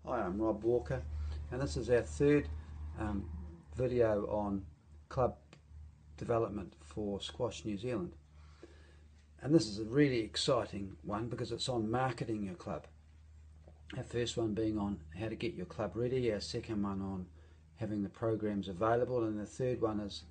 Hi, I'm Rob Walker, and this is our third video on club development for Squash New Zealand. And this is a really exciting one because it's on marketing your club. Our first one being on how to get your club ready, our second one on having the programs available, and the third one is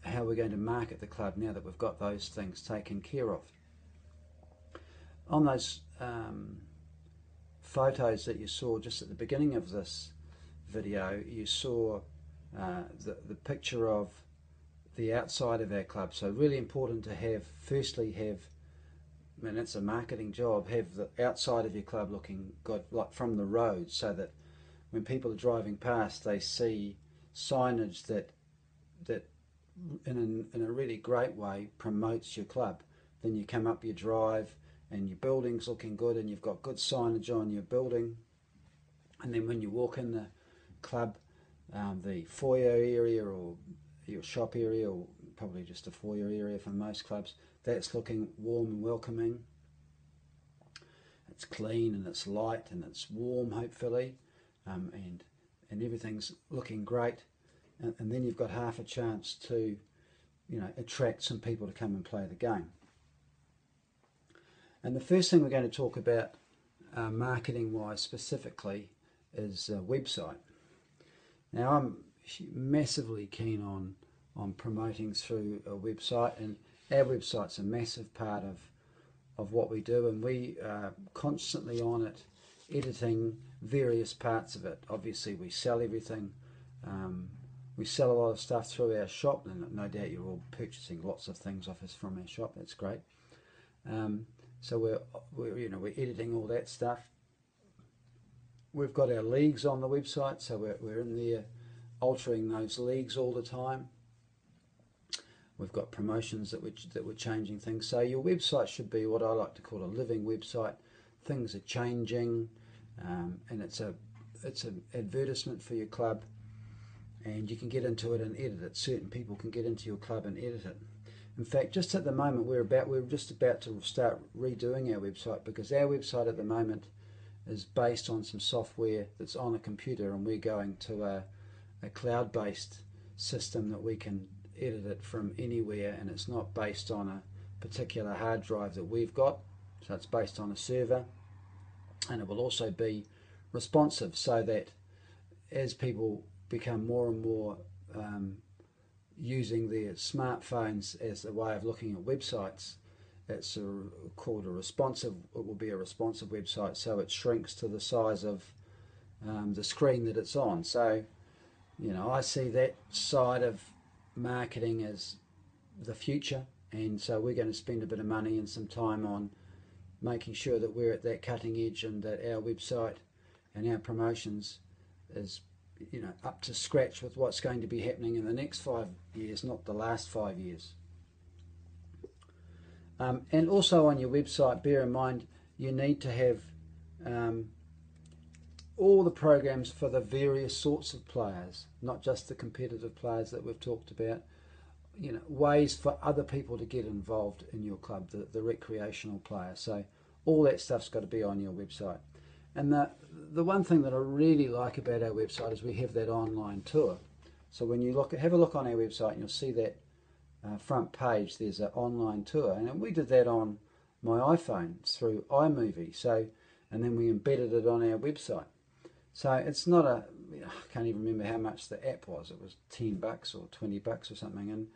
how we're going to market the club now that we've got those things taken care of. On those photos that you saw just at the beginning of this video, you saw the picture of the outside of our club. So really important to have, firstly have, and it's a marketing job, have the outside of your club looking good, like from the road, so that when people are driving past they see signage that in a really great way promotes your club. Then you come up your drive and your building's looking good and you've got good signage on your building, and then when you walk in the club, the foyer area or your shop area, or probably just a foyer area for most clubs, that's looking warm and welcoming. It's clean and it's light and it's warm, hopefully, and everything's looking great, and then you've got half a chance to attract some people to come and play the game. And the first thing we're going to talk about marketing wise specifically is a website. Now I'm massively keen on promoting through a website, and our website's a massive part of what we do, and we are constantly on it editing various parts of it. Obviously we sell everything. We sell a lot of stuff through our shop, and no doubt you're all purchasing lots of things off us from our shop. That's great. So we're editing all that stuff. We've got our leagues on the website, so we're in there altering those leagues all the time. We've got promotions that we're changing things. So your website should be what I like to call a living website. Things are changing, and it's an advertisement for your club, and you can get into it and edit it. Certain people can get into your club and edit it. In fact, just at the moment we're just about to start redoing our website, because our website at the moment is based on some software that's on a computer, and we're going to a cloud-based system that we can edit it from anywhere, and it's not based on a particular hard drive that we've got. So it's based on a server, and it will also be responsive, so that as people become more and more using their smartphones as a way of looking at websites, it's called a responsive. It will be a responsive website, so it shrinks to the size of the screen that it's on. So I see that side of marketing as the future, and so we're going to spend a bit of money and some time on making sure that we're at that cutting edge, and that our website and our promotions is up to scratch with what's going to be happening in the next 5 years, not the last 5 years. And also on your website, bear in mind you need to have all the programs for the various sorts of players, not just the competitive players that we've talked about. Ways for other people to get involved in your club, the recreational players. So all that stuff's got to be on your website. And the one thing that I really like about our website is we have that online tour. So when you have a look on our website, and you'll see that front page, there's an online tour, and we did that on my iPhone through iMovie. So, and then we embedded it on our website. So it's not I can't even remember how much the app was. It was $10 or $20 or something,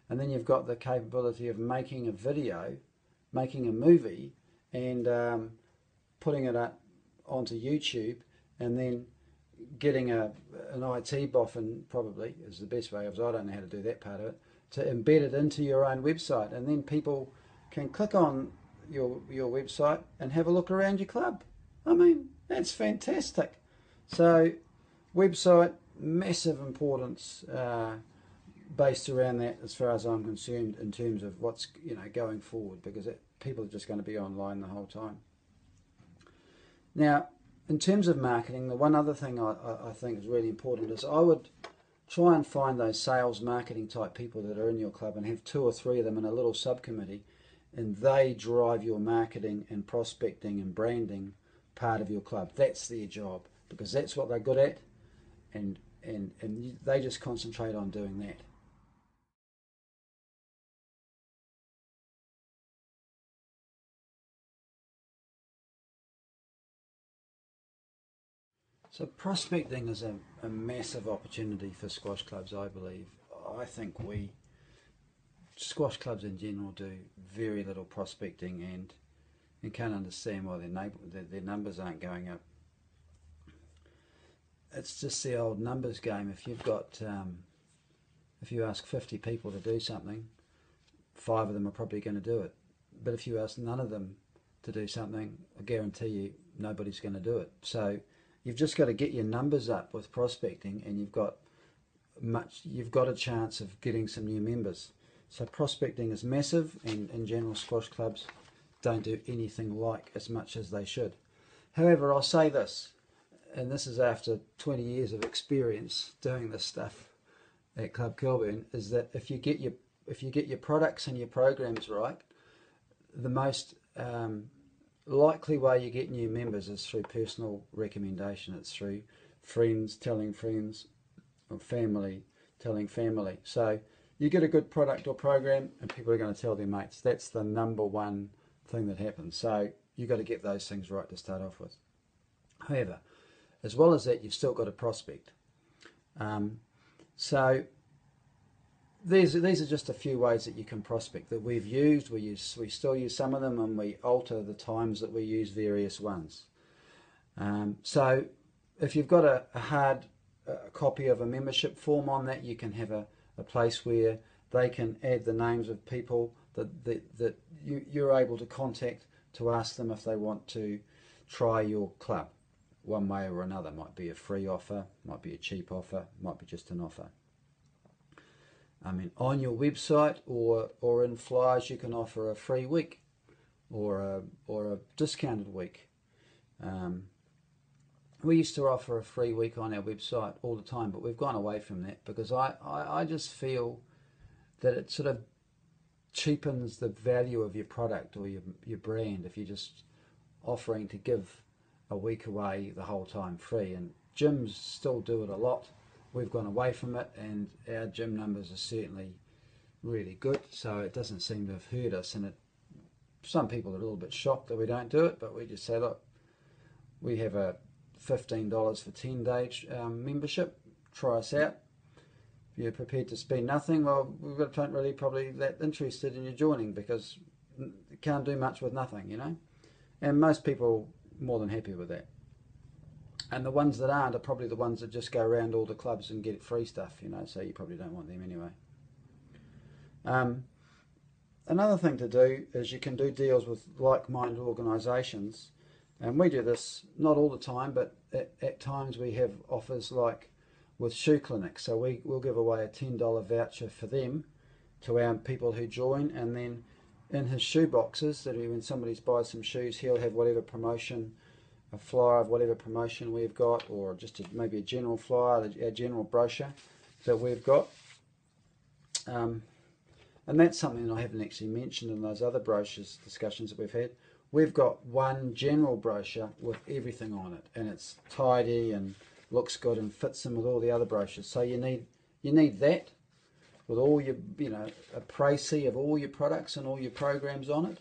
and then you've got the capability of making a video, making a movie, and putting it up onto YouTube, and then getting an IT boffin, probably is the best way, because I don't know how to do that part of it, to embed it into your own website, and then people can click on your website and have a look around your club. I mean, that's fantastic. So website, massive importance based around that, as far as I'm concerned, in terms of what's going forward, because people are just going to be online the whole time. Now, in terms of marketing, the one other thing I think is really important is I would try and find those sales marketing type people that are in your club, and have 2 or 3 of them in a little subcommittee, and they drive your marketing and prospecting and branding part of your club. That's their job. because that's what they're good at, and they just concentrate on doing that. So prospecting is a massive opportunity for squash clubs, I believe. I think squash clubs in general do very little prospecting, and can't understand why their numbers aren't going up. It's just the old numbers game. If you ask 50 people to do something, 5 of them are probably going to do it. But if you ask none of them to do something, I guarantee you nobody's going to do it. So you've just got to get your numbers up with prospecting, and you've got a chance of getting some new members. So prospecting is massive, and in general squash clubs don't do anything like as much as they should. However, I'll say this, and this is after 20 years of experience doing this stuff at Club Kilburn, is that if you get your products and your programs right, the most likely way you get new members is through personal recommendation. It's through friends telling friends, or family telling family. So you get a good product or program, and people are going to tell their mates. That's the number one thing that happens. So you've got to get those things right to start off with. However, as well as that, you've still got to prospect. So these are just a few ways that you can prospect that we've used. We still use some of them, and we alter the times that we use various ones. So if you've got a hard copy of a membership form on that, you can have a place where they can add the names of people that you're able to contact to ask them if they want to try your club one way or another. Might be a free offer, might be a cheap offer, might be just an offer. I mean, on your website or in flyers, you can offer a free week or a discounted week. We used to offer a free week on our website all the time, but we've gone away from that because I just feel that it sort of cheapens the value of your product or your brand if you're just offering to give a week away the whole time free. And gyms still do it a lot. We've gone away from it, and our gym numbers are certainly really good, so it doesn't seem to have hurt us. And some people are a little bit shocked that we don't do it, but we just say, look, we have a $15 for 10-day membership. Try us out. If you're prepared to spend nothing, well, we don't really probably that interested in you joining, because you can't do much with nothing, you know. And most people are more than happy with that. And the ones that aren't are probably the ones that just go around all the clubs and get free stuff, you know, so you probably don't want them anyway. Another thing to do is you can do deals with like-minded organisations, and we do this not all the time, but at times we have offers like with Shoe Clinic. So we'll give away a $10 voucher for them to our people who join, and then in his shoe boxes, that when somebody buys some shoes, he'll have whatever promotion, a flyer of whatever promotion we've got, or just maybe a general flyer, our general brochure that we've got. And that's something that I haven't actually mentioned in those other brochures discussions that we've had. We've got one general brochure with everything on it, and it's tidy and looks good and fits in with all the other brochures. So you need that with all your, you know, a précis of all your products and all your programs on it.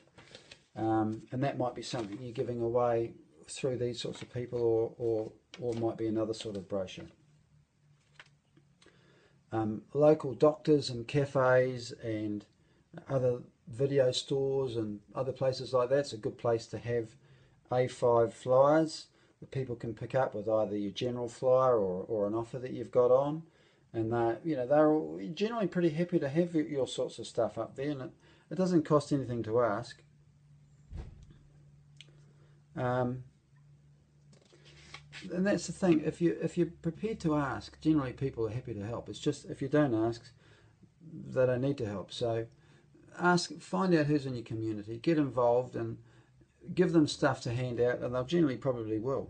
And that might be something you're giving away through these sorts of people, or might be another sort of brochure. Local doctors and cafes and other video stores and other places like that's a good place to have A5 flyers that people can pick up with either your general flyer or an offer that you've got on, and they're generally pretty happy to have your sorts of stuff up there, and it doesn't cost anything to ask. And that's the thing, if you're prepared to ask, generally people are happy to help. It's just if you don't ask, they don't need to help. So ask, find out who's in your community, get involved, and give them stuff to hand out, and they'll generally probably will.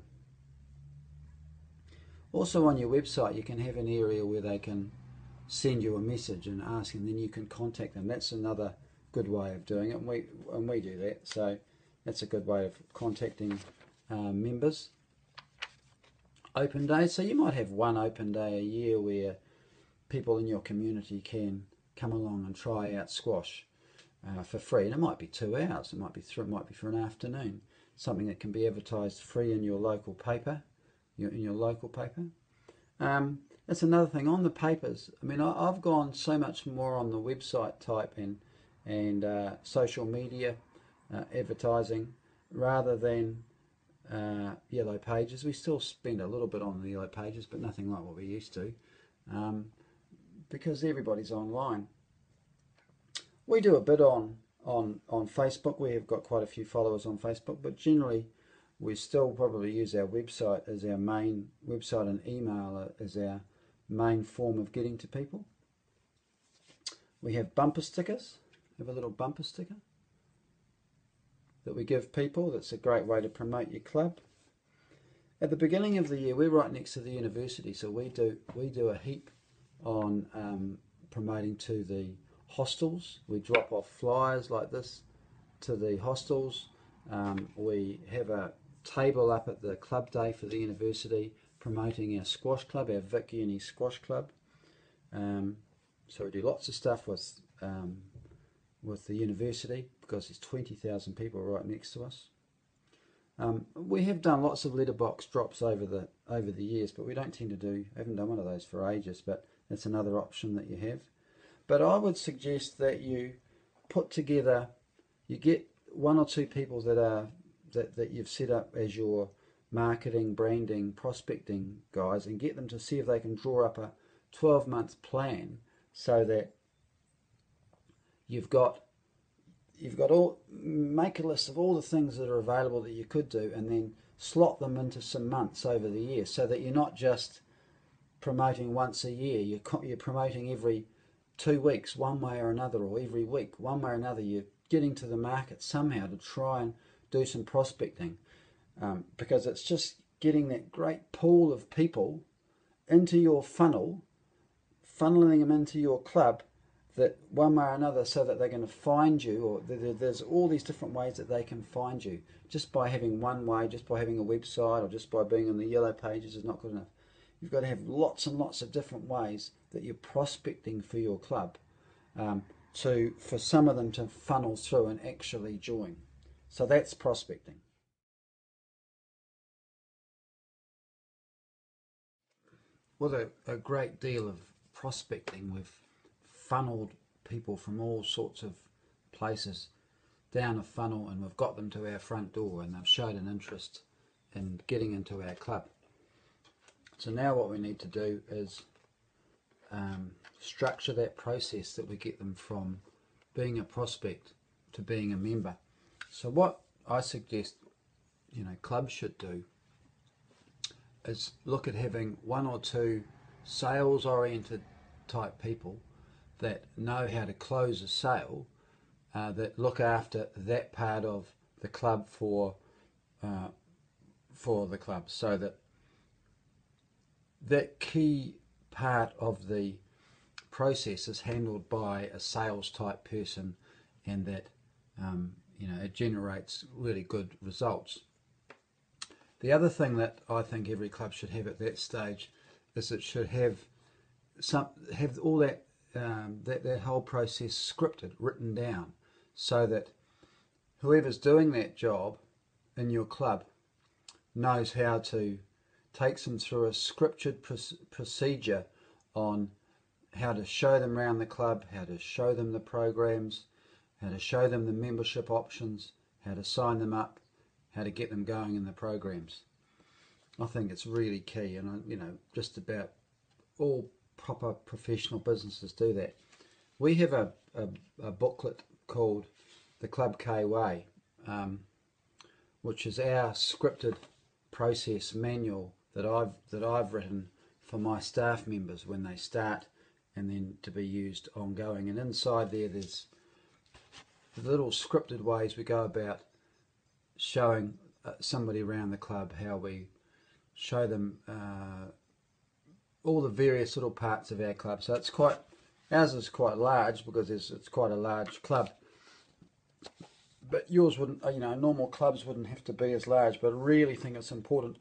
Also on your website you can have an area where they can send you a message and ask, and then you can contact them. That's another good way of doing it, and we do that. So that's a good way of contacting members. open days. So you might have one open day a year where people in your community can come along and try out squash for free. And it might be 2 hours, it might be it might be for an afternoon. Something that can be advertised free in your local paper, in your local paper. That's another thing on the papers. I mean, I've gone so much more on the website type and social media advertising rather than yellow pages. We still spend a little bit on the yellow pages, but nothing like what we used to, because everybody's online. We do a bit on Facebook. We have got quite a few followers on Facebook, but generally we still probably use our website as our main website, and email as our main form of getting to people. We have bumper stickers. We have a little bumper sticker that we give people. That's a great way to promote your club. At the beginning of the year, we're right next to the university, so we do a heap on promoting to the hostels. We drop off flyers like this to the hostels. We have a table up at the club day for the university promoting our squash club, our Vic Uni Squash Club. So we do lots of stuff with the university because there's 20,000 people right next to us. We have done lots of letterbox drops over the years, but we don't tend to do. I haven't done one of those for ages, but that's another option that you have. But I would suggest that you put together, you get 1 or 2 people that you've set up as your marketing, branding, prospecting guys, and get them to see if they can draw up a 12-month plan so that you've got all, make a list of all the things that are available that you could do, and then slot them into some months over the year, so that you're not just promoting once a year. You're promoting every 2 weeks, one way or another, or every week, one way or another. You're getting to the market somehow to try and do some prospecting, because it's just getting that great pool of people into your funnel, funneling them into your club, that one way or another, so that they're going to find you, or there's all these different ways that they can find you. Just by having one way, just by having a website, or just by being on the yellow pages is not good enough. You've got to have lots and lots of different ways that you're prospecting for your club, for some of them to funnel through and actually join. So that's prospecting. With a great deal of prospecting, we've funneled people from all sorts of places down a funnel, and we've got them to our front door, and they've shown an interest in getting into our club. So now what we need to do is structure that process that we get them from being a prospect to being a member. So what I suggest, clubs should do is look at having 1 or 2 sales oriented type people that know how to close a sale, that look after that part of the club for the club, so that key part of the process is handled by a sales type person, and that it generates really good results. The other thing that I think every club should have at that stage is it should have all that that whole process scripted, written down, so that whoever's doing that job in your club knows how to take them through a scripted procedure on how to show them around the club, how to show them the programs, how to show them the membership options, how to sign them up, how to get them going in the programs. I think it's really key, and just about all proper professional businesses do that. We have a booklet called the Club K Way, which is our scripted process manual that I've written for my staff members when they start, and then to be used ongoing. And inside there's the little scripted ways we go about showing somebody around the club, how we show them all the various little parts of our club. So ours is quite large because it's quite a large club. But yours wouldn't, normal clubs wouldn't have to be as large. But I really think it's important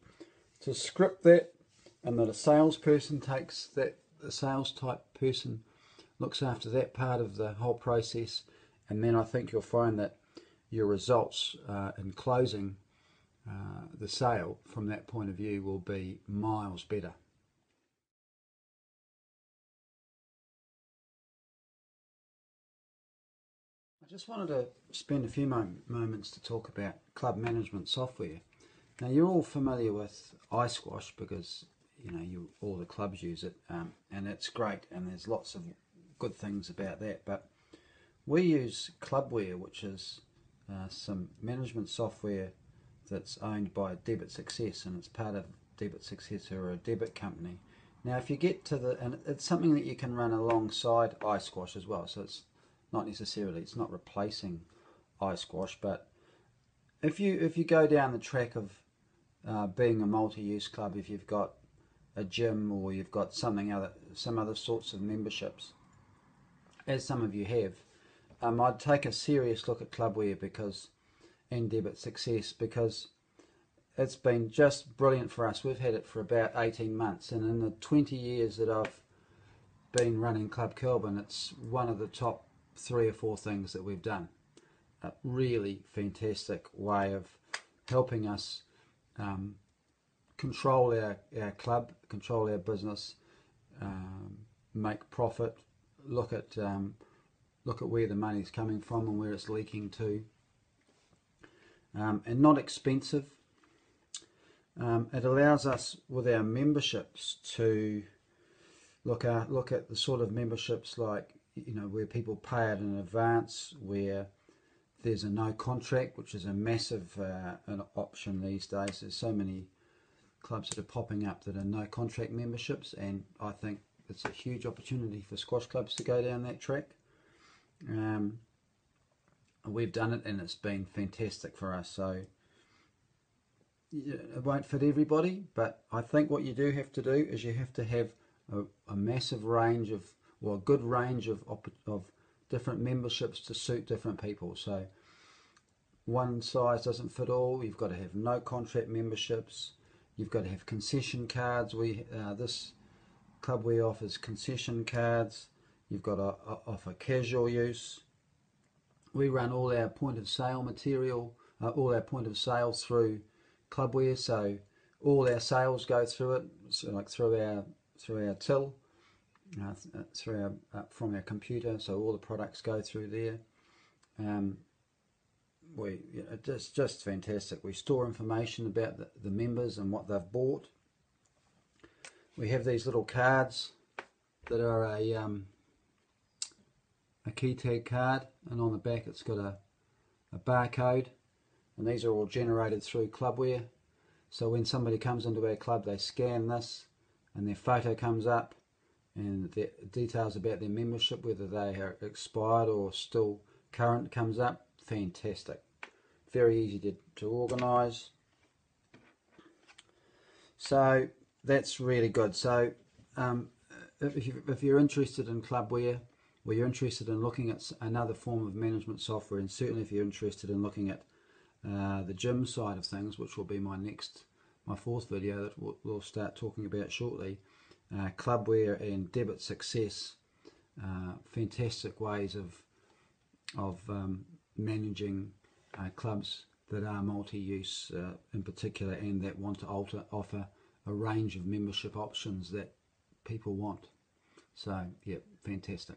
to script that and that a salesperson takes that, the sales type person looks after that part of the whole process, and then I think you'll find that your results in closing the sale from that point of view will be miles better. I just wanted to spend a few moments to talk about club management software. Now, you're all familiar with iSquash because all the clubs use it, and it's great, and there's lots of good things about that. But we use Clubware, which is some management software that's owned by Debit Success, and it's part of Debit Success, who are a debit company. Now, if you get to and it's something that you can run alongside iSquash as well, so it's not replacing iSquash, but if you go down the track of being a multi-use club, if you've got a gym or you've got some other sorts of memberships, as some of you have, I'd take a serious look at Clubware and Debit Success, because it's been just brilliant for us. We've had it for about 18 months, and in the 20 years that I've been running Club Kelburn, it's one of the top 3 or 4 things that we've done. A really fantastic way of helping us control our club, control our business, make profit, look at where the money's coming from and where it's leaking to, and not expensive. It allows us with our memberships to look at the sort of memberships like where people pay it in advance, where there's a no contract, which is a massive an option these days. There's so many clubs that are popping up that are no contract memberships, and I think it's a huge opportunity for squash clubs to go down that track. We've done it, and it's been fantastic for us. So it won't fit everybody, but I think what you do have to do is you have to have a massive range of, or a good range of different memberships to suit different people. So one size doesn't fit all. You've got to have no contract memberships. You've got to have concession cards. This Clubware offers concession cards. You've got to offer casual use. We run all our point of sale material, all our point of sale through Clubware, so all our sales go through it, so like through our till, from our computer. So all the products go through there. It's just fantastic. We store information about the members and what they've bought. We have these little cards that are a key tag card, and on the back it's got a barcode, and these are all generated through Clubware. So when somebody comes into our club, they scan this and their photo comes up, and the details about their membership, whether they are expired or still current, comes up. Fantastic. Very easy to organise. So that's really good. So if you're interested in Clubware, or you're interested in looking at another form of management software, and certainly if you're interested in looking at the gym side of things, which will be my 4th video that we'll start talking about shortly, Clubware and Debit Success, fantastic ways of managing clubs that are multi-use in particular, and that want to offer a range of membership options that people want. So yeah, fantastic.